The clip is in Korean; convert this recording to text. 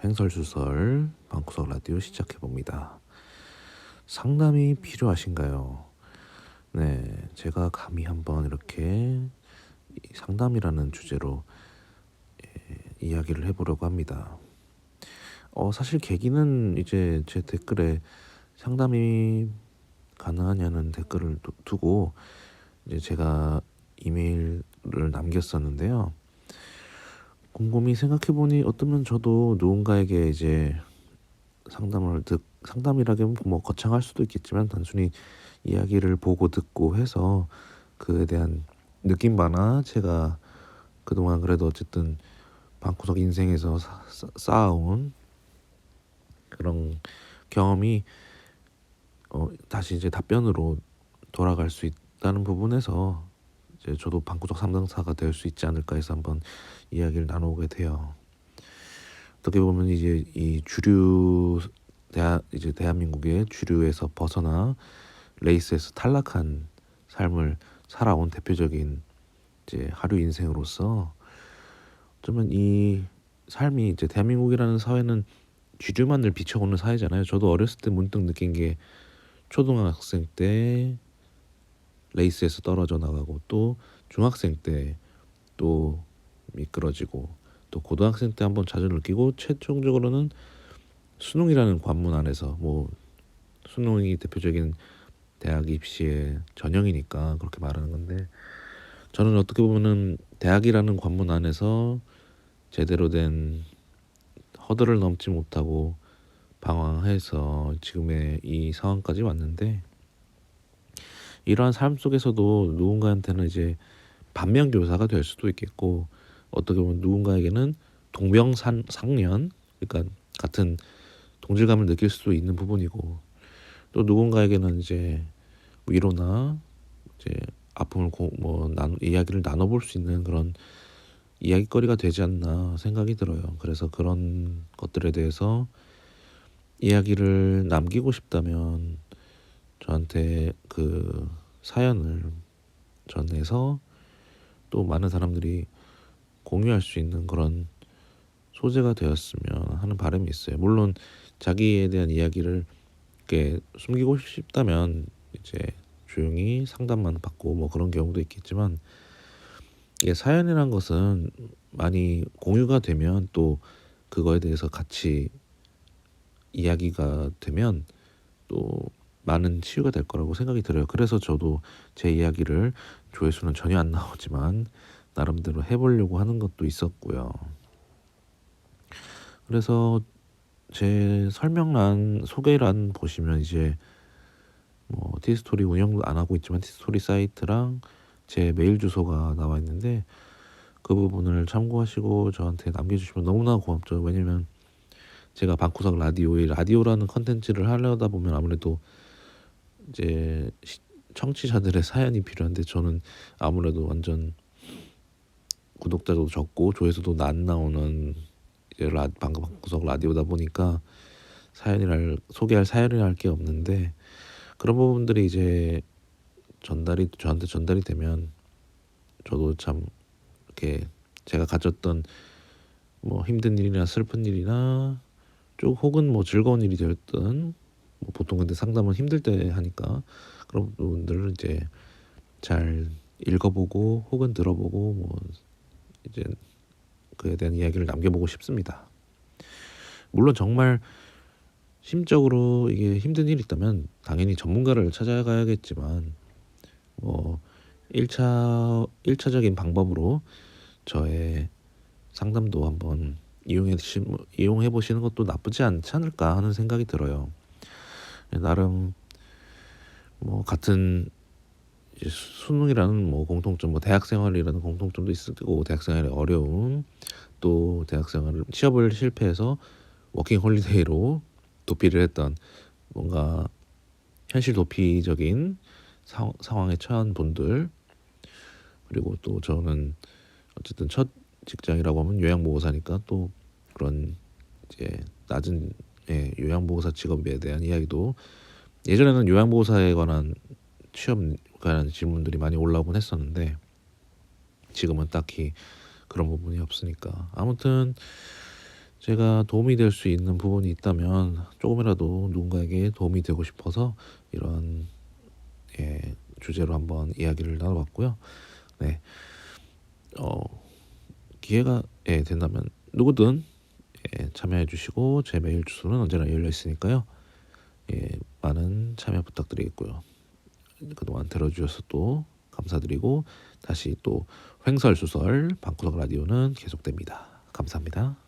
횡설수설 방구석 라디오 시작해봅니다. 상담이 필요하신가요? 네, 제가 감히 한번 이렇게 상담이라는 주제로 이야기를 해보려고 합니다. 사실 계기는 이제 제 댓글에 상담이 가능하냐는 댓글을 두고 이제 제가 이메일을 남겼었는데요. 곰곰이 생각해보니 어쩌면 저도 누군가에게 이제 상담이라기엔 뭐 거창할 수도 있겠지만 단순히 이야기를 보고 듣고 해서 그에 대한 느낌 바나 제가 그동안 그래도 어쨌든 방구석 인생에서 쌓아온 그런 경험이 다시 이제 답변으로 돌아갈 수 있다는 부분에서 이제 저도 방구석 상담사가 될 수 있지 않을까 해서 한번 이야기를 나누게 돼요. 어떻게 보면 이제 이 이제 대한민국의 주류에서 벗어나 레이스에서 탈락한 삶을 살아온 대표적인 이제 하류 인생으로서 어쩌면 이 삶이 이제 대한민국이라는 사회는 주류만을 비춰오는 사회잖아요. 저도 어렸을 때 문득 느낀 게 초등학생 때 레이스에서 떨어져 나가고 또 중학생 때 또 미끄러지고 또 고등학생 때 한번 자주 느끼고 최종적으로는 수능이라는 관문 안에서 뭐 수능이 대표적인 대학 입시의 전형이니까 그렇게 말하는 건데 저는 어떻게 보면은 대학이라는 관문 안에서 제대로 된 허들을 넘지 못하고 방황해서 지금의 이 상황까지 왔는데 이러한 삶 속에서도 누군가한테는 이제 반면교사가 될 수도 있겠고 어떻게 보면 누군가에게는 동병상련 그러니까 같은 동질감을 느낄 수도 있는 부분이고 또 누군가에게는 이제 위로나 이제 아픔을 이야기를 나눠볼 수 있는 그런 이야기거리가 되지 않나 생각이 들어요. 그래서 그런 것들에 대해서 이야기를 남기고 싶다면 저한테 그 사연을 전해서 또 많은 사람들이 공유할 수 있는 그런 소재가 되었으면 하는 바람이 있어요. 물론 자기에 대한 이야기를 이렇게 숨기고 싶다면 이제 조용히 상담만 받고 뭐 그런 경우도 있겠지만 이게 사연이란 것은 많이 공유가 되면 또 그거에 대해서 같이 이야기가 되면 또 많은 치유가 될 거라고 생각이 들어요. 그래서 저도 제 이야기를 조회수는 전혀 안 나오지만 나름대로 해보려고 하는 것도 있었고요. 그래서 제 설명란 소개란 보시면 이제 뭐 티스토리 운영도 안 하고 있지만 티스토리 사이트랑 제 메일 주소가 나와 있는데 그 부분을 참고하시고 저한테 남겨주시면 너무나 고맙죠. 왜냐면 제가 방구석 라디오라는 컨텐츠를 하려다 보면 아무래도 이제 청취자들의 사연이 필요한데 저는 아무래도 완전 구독자도 적고 조회수도 안 나오는 이제 방구석 라디오다 보니까 소개할 사연이랄 게 없는데 그런 부분들이 이제 저한테 전달이 되면 저도 참 이렇게 제가 가졌던 뭐 힘든 일이나 슬픈 일이나 쭉 혹은 뭐 즐거운 일이 되었던 뭐 보통 근데 상담은 힘들 때 하니까 그런 부분들을 이제 잘 읽어보고 혹은 들어보고 뭐 이제 그에 대한 이야기를 남겨보고 싶습니다. 물론 정말 심적으로 이게 힘든 일이 있다면 당연히 전문가를 찾아가야겠지만 뭐 1차적인 방법으로 저의 상담도 한번 이용해 보시는 것도 나쁘지 않지 않을까 하는 생각이 들어요. 나름 뭐 같은 이제 수능이라는 뭐 공통점, 뭐 대학생활이라는 공통점도 있을 거고 대학생활의 어려움, 또 대학생활을 취업을 실패해서 워킹 홀리데이로 도피를 했던 뭔가 현실 도피적인 상황에 처한 분들 그리고 또 저는 어쨌든 첫 직장이라고 하면 요양보호사니까 또 그런 이제 낮은 요양보호사 직업에 대한 이야기도 예전에는 요양보호사에 관한 취업 관한 질문들이 많이 올라오곤 했었는데 지금은 딱히 그런 부분이 없으니까 아무튼 제가 도움이 될 수 있는 부분이 있다면 조금이라도 누군가에게 도움이 되고 싶어서 이런 주제로 한번 이야기를 나눠봤고요. 네, 어, 기회가 된다면 누구든 참여해 주시고 제 메일 주소는 언제나 열려 있으니까요. 많은 참여 부탁드리겠고요. 그동안 들어주셔서 또 감사드리고 다시 또 횡설수설 방구석 라디오는 계속됩니다. 감사합니다.